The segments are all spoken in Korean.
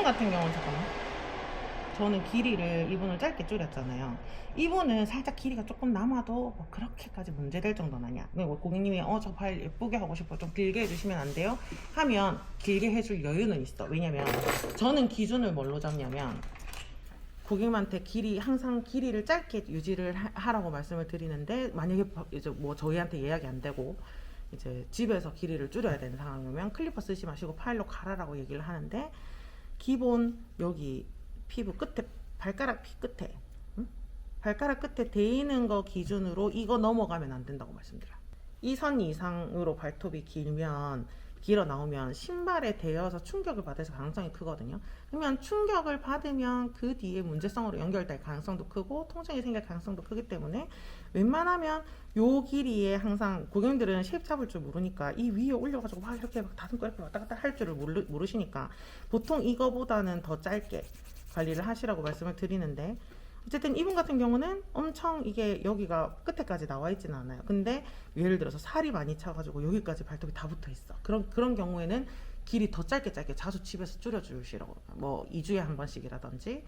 같은 경우는 잠깐만. 저는 길이를 이분을 짧게 줄였잖아요. 이분은 살짝 길이가 조금 남아도 뭐 그렇게까지 문제될 정도는 아니야. 뭐 고객님이 저 파일 예쁘게 하고 싶어, 좀 길게 해주시면 안 돼요? 하면 길게 해줄 여유는 있어. 왜냐면 저는 기준을 뭘로 잡냐면 고객님한테 항상 길이를 짧게 유지를 하라고 말씀을 드리는데, 만약에 이제 뭐 저희한테 예약이 안 되고 이제 집에서 길이를 줄여야 되는 상황이면 클리퍼 쓰지 마시고 파일로 갈아라고 얘기를 하는데, 기본 여기 피부 끝에, 발가락 피 끝에, 응? 발가락 끝에 데이는 거 기준으로 이거 넘어가면 안 된다고 말씀드려요. 이 선 이상으로 발톱이 길어 나오면 신발에 대여서 충격을 받을 가능성이 크거든요. 그러면 충격을 받으면 그 뒤에 문제성으로 연결될 가능성도 크고 통증이 생길 가능성도 크기 때문에 웬만하면 요 길이에 항상, 고객님들은 쉐입 잡을 줄 모르니까 이 위에 올려가지고 막 이렇게 막 다듬고 이렇게 왔다 갔다 할 줄을 모르시니까 보통 이거보다는 더 짧게 관리를 하시라고 말씀을 드리는데, 어쨌든 이분 같은 경우는 엄청 이게 여기가 끝에까지 나와 있지는 않아요. 근데 예를 들어서 살이 많이 차가지고 여기까지 발톱이 다 붙어 있어. 그런 경우에는 길이 더 짧게 자주 집에서 줄여주시라고, 뭐 2주에 한 번씩이라든지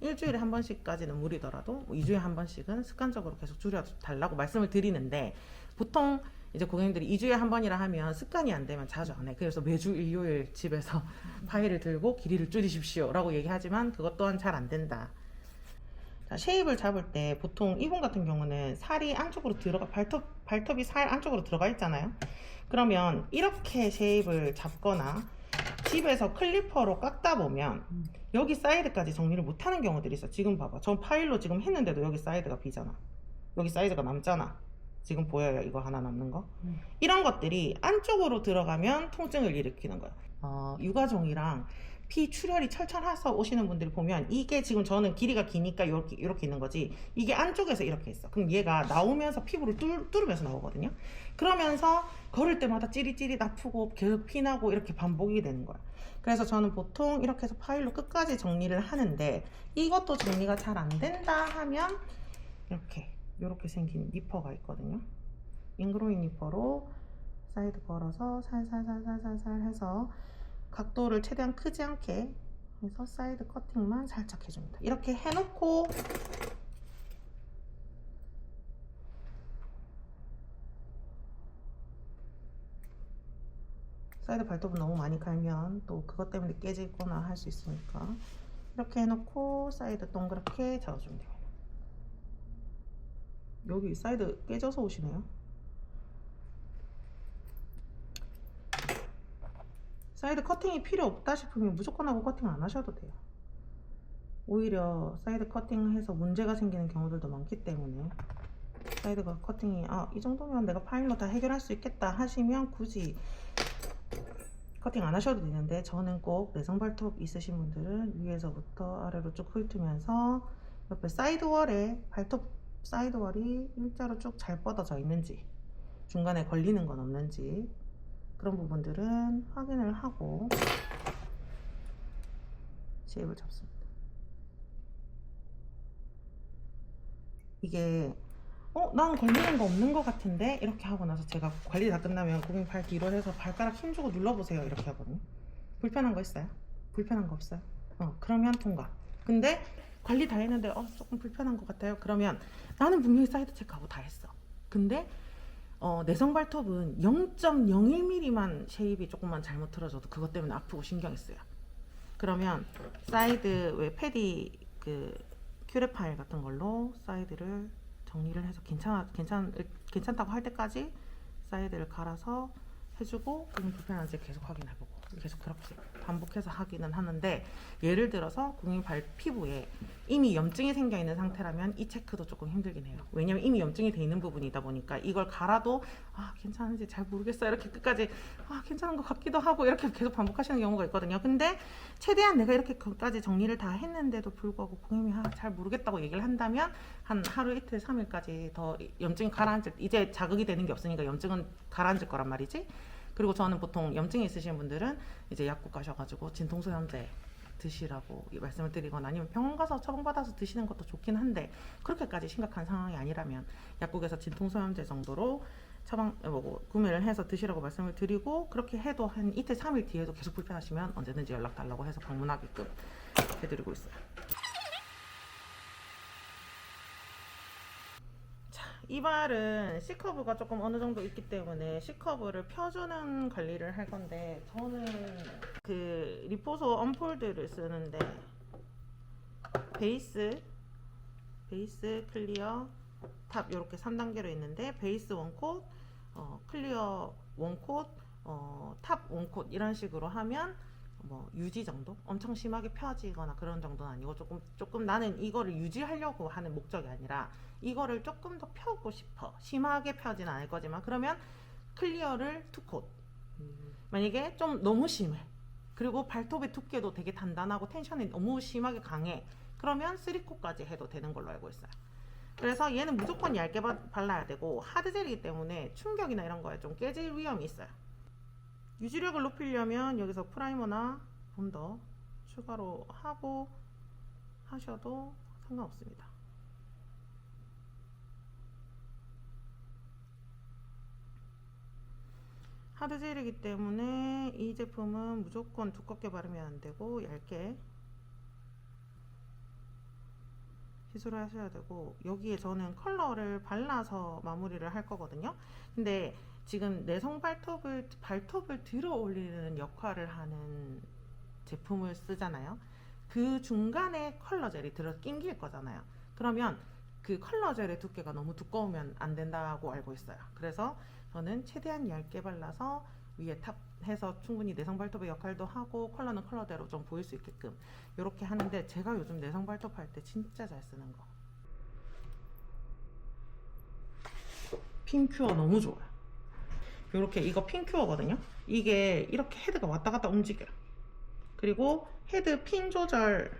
일주일에 한 번씩까지는 무리더라도 뭐 2주에 한 번씩은 습관적으로 계속 줄여달라고 말씀을 드리는데, 보통 이제 고객님들이 2주에 한 번이라 하면 습관이 안 되면 자주 안 해. 그래서 매주 일요일 집에서 파일을 들고 길이를 줄이십시오 라고 얘기하지만 그것 또한 잘 안 된다. 자, 쉐입을 잡을 때 보통 이분 같은 경우는 살이 안쪽으로 발톱이 살 안쪽으로 들어가 있잖아요. 그러면 이렇게 쉐입을 잡거나 집에서 클리퍼로 깎다 보면 여기 사이드까지 정리를 못하는 경우들이 있어. 지금 봐봐, 전 파일로 지금 했는데도 여기 사이드가 비잖아. 여기 사이드가 남잖아. 지금 보여요? 이거 하나 남는 거. 이런 것들이 안쪽으로 들어가면 통증을 일으키는 거야. 육아종이랑 피 출혈이 철철해서 오시는 분들 보면, 이게 지금 저는 길이가 기니까 이렇게 있는 거지, 이게 안쪽에서 이렇게 있어. 그럼 얘가 나오면서 피부를 뚫으면서 나오거든요. 그러면서 걸을 때마다 찌릿찌릿 아프고 계속 피나고 이렇게 반복이 되는 거야. 그래서 저는 보통 이렇게 해서 파일로 끝까지 정리를 하는데, 이것도 정리가 잘 안 된다 하면 이렇게 생긴 니퍼가 있거든요. 잉그로인 니퍼로 사이드 걸어서 살살살살살살 해서 각도를 최대한 크지 않게 해서 사이드 커팅만 살짝 해줍니다. 이렇게 해놓고 사이드 발톱은 너무 많이 갈면 또 그것 때문에 깨지거나 할 수 있으니까 이렇게 해놓고 사이드 동그랗게 잡아주면 돼요. 여기 사이드 깨져서 오시네요. 사이드 커팅이 필요 없다 싶으면 무조건 하고 커팅 안 하셔도 돼요. 오히려 사이드 커팅해서 문제가 생기는 경우들도 많기 때문에, 사이드가 커팅이 이 정도면 내가 파일로 다 해결할 수 있겠다 하시면 굳이 커팅 안 하셔도 되는데, 저는 꼭 내성 발톱 있으신 분들은 위에서부터 아래로 쭉 훑으면서 옆에 사이드월에 발톱 사이드월이 일자로 쭉 잘 뻗어져 있는지, 중간에 걸리는 건 없는지, 그런 부분들은 확인을 하고 쉐입을 잡습니다. 이게 나는 걸리는 거 없는 것 같은데 이렇게 하고 나서 제가 관리 다 끝나면 고객님 발 뒤로 해서 발가락 힘주고 눌러보세요 이렇게 하거든요. 불편한 거 있어요? 불편한 거 없어요? 그러면 통과. 근데 관리 다 했는데 조금 불편한 것 같아요. 그러면 나는 분명히 사이드 체크하고 다 했어. 근데 내성 발톱은 0.01mm만 쉐입이 조금만 잘못 틀어져도 그것 때문에 아프고 신경이 쓰여. 그러면 사이드 왜 패디 큐레 파일 같은 걸로 사이드를 정리를 해서 괜찮다고 할 때까지 사이드를 갈아서 해주고, 그럼 불편한지 계속 확인해보고 계속 그렇게 반복해서 하기는 하는데, 예를 들어서 고객님 발 피부에 이미 염증이 생겨 있는 상태라면 이 체크도 조금 힘들긴 해요. 왜냐면 이미 염증이 돼 있는 부분이다 보니까 이걸 갈아도 괜찮은지 잘 모르겠어요 이렇게 끝까지 괜찮은 것 같기도 하고 이렇게 계속 반복하시는 경우가 있거든요. 근데 최대한 내가 이렇게까지 정리를 다 했는데도 불구하고 고객님이 잘 모르겠다고 얘기를 한다면 한 하루 이틀 3일까지 더 염증이 가라앉을, 이제 자극이 되는 게 없으니까 염증은 가라앉을 거란 말이지. 그리고 저는 보통 염증이 있으신 분들은 이제 약국 가셔가지고 진통소염제 드시라고 말씀을 드리거나, 아니면 병원 가서 처방받아서 드시는 것도 좋긴 한데, 그렇게까지 심각한 상황이 아니라면 약국에서 진통소염제 정도로 처방 뭐고 구매를 해서 드시라고 말씀을 드리고, 그렇게 해도 한 이틀 3일 뒤에도 계속 불편하시면 언제든지 연락 달라고 해서 방문하게끔 해드리고 있어요. 이발은 C커브가 조금 어느 정도 있기 때문에 C커브를 펴주는 관리를 할 건데, 저는 그 리포소 언폴드를 쓰는데 베이스 클리어 탑 이렇게 3단계로 있는데, 베이스 원콧, 클리어 원콧, 탑 원콧 이런 식으로 하면 뭐 유지 정도? 엄청 심하게 펴지거나 그런 정도는 아니고, 조금 나는 이거를 유지하려고 하는 목적이 아니라 이거를 조금 더 펴고 싶어. 심하게 펴지는 않을 거지만, 그러면 클리어를 투콧. 만약에 좀 너무 심해, 그리고 발톱의 두께도 되게 단단하고 텐션이 너무 심하게 강해, 그러면 3콧까지 해도 되는 걸로 알고 있어요. 그래서 얘는 무조건 얇게 발라야 되고, 하드젤이기 때문에 충격이나 이런 거에 좀 깨질 위험이 있어요. 유지력을 높이려면 여기서 프라이머나 본더 추가로 하고 하셔도 상관없습니다. 하드젤이기 때문에 이 제품은 무조건 두껍게 바르면 안 되고 얇게 시술을 하셔야 되고, 여기에 저는 컬러를 발라서 마무리를 할 거거든요. 근데 지금 내성 발톱을 들어 올리는 역할을 하는 제품을 쓰잖아요. 그 중간에 컬러 젤이 들어 낑길 거잖아요. 그러면 그 컬러 젤의 두께가 너무 두꺼우면 안 된다고 알고 있어요. 그래서 저는 최대한 얇게 발라서 위에 탑 해서 충분히 내성 발톱의 역할도 하고, 컬러는 컬러대로 좀 보일 수 있게끔 이렇게 하는데, 제가 요즘 내성 발톱 할 때 진짜 잘 쓰는 거 핀큐어 너무 좋아요. 이렇게 이거 핀큐어거든요. 이게 이렇게 헤드가 왔다 갔다 움직여요. 그리고 헤드 핀 조절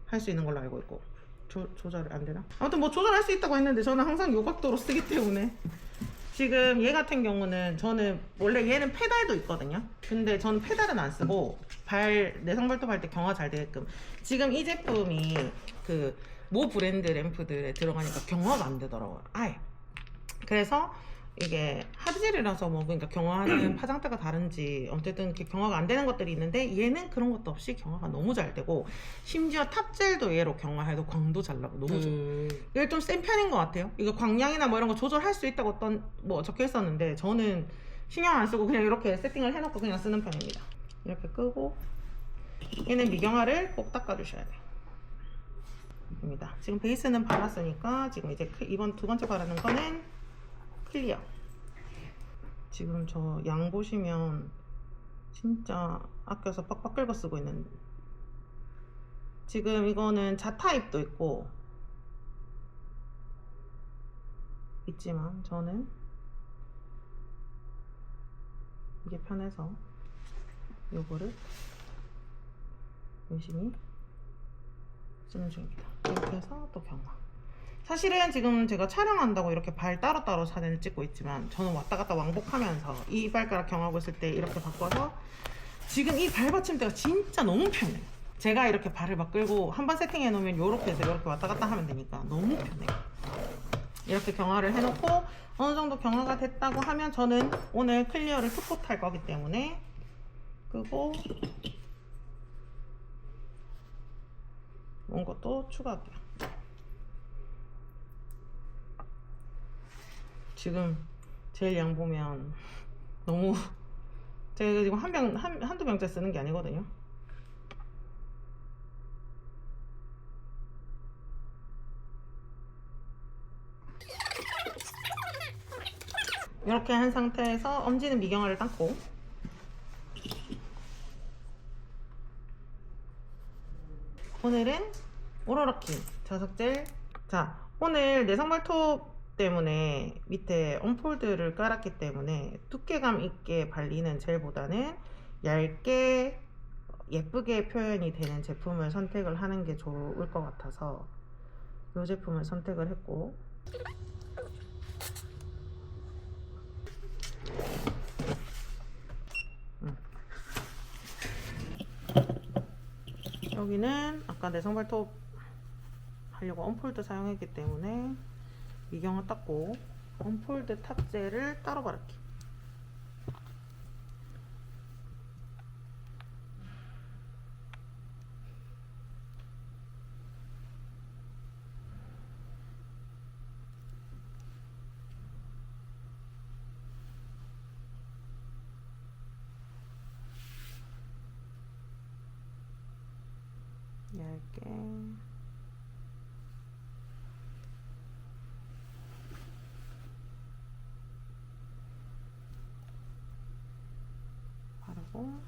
할 수 있는 걸로 알고 있고, 조절이 안 되나? 아무튼 뭐 조절할 수 있다고 했는데, 저는 항상 요 각도로 쓰기 때문에. 지금 얘 같은 경우는 저는 원래 얘는 페달도 있거든요. 근데 저는 페달은 안 쓰고 내성 발톱 할 때 경화 잘 되게끔, 지금 이 제품이 그 모 브랜드 램프들에 들어가니까 경화가 안 되더라고요, 아예. 그래서 이게 하드젤이라서 뭐 그러니까 경화하는 파장대가 다른지 어쨌든 이렇게 경화가 안 되는 것들이 있는데, 얘는 그런 것도 없이 경화가 너무 잘 되고, 심지어 탑젤도 얘로 경화해도 광도 잘 나고 너무 좋아요. 이게 좀 센 편인 것 같아요. 이거 광량이나 뭐 이런 거 조절할 수 있다고 뭐 적혀 있었는데, 저는 신경 안 쓰고 그냥 이렇게 세팅을 해놓고 그냥 쓰는 편입니다. 이렇게 끄고, 얘는 미경화를 꼭 닦아주셔야 돼요. 입니다. 지금 베이스는 발랐으니까, 지금 이제 이번 두 번째 바르는 거는 클리어. 지금 저 양 보시면 진짜 아껴서 빡빡 긁어 쓰고 있는, 지금 이거는 자타입도 있고 있지만 저는 이게 편해서 요거를 열심히 쓰는 중입니다. 이렇게 해서 또 경화. 사실은 지금 제가 촬영한다고 이렇게 발 따로따로 사진을 찍고 있지만, 저는 왔다 갔다 왕복하면서 이 발가락 경하고 있을 때 이렇게 바꿔서, 지금 이 발 받침대가 진짜 너무 편해요. 제가 이렇게 발을 막 끌고 한번 세팅해 놓으면 이렇게 해서 이렇게 왔다 갔다 하면 되니까 너무 편해요. 이렇게 경화를 해놓고 어느 정도 경화가 됐다고 하면, 저는 오늘 클리어를 투콧 할 거기 때문에 끄고 온 것도 추가할게요. 지금 제일 양 보면 너무, 제가 지금 한두 병째 쓰는 게 아니거든요. 이렇게 한 상태에서 엄지는 미경화를 닦고, 오늘은 오로라킨 자석젤. 자, 오늘 내성 발톱 때문에 밑에 언폴드를 깔았기 때문에 두께감 있게 발리는 젤보다는 얇게 예쁘게 표현이 되는 제품을 선택을 하는 게 좋을 것 같아서 이 제품을 선택을 했고, 여기는 아까 내성 발톱 하려고 언폴드 사용했기 때문에 미경화 닦고, 언폴드 탑재를 따로 바를게. 얇게 바르고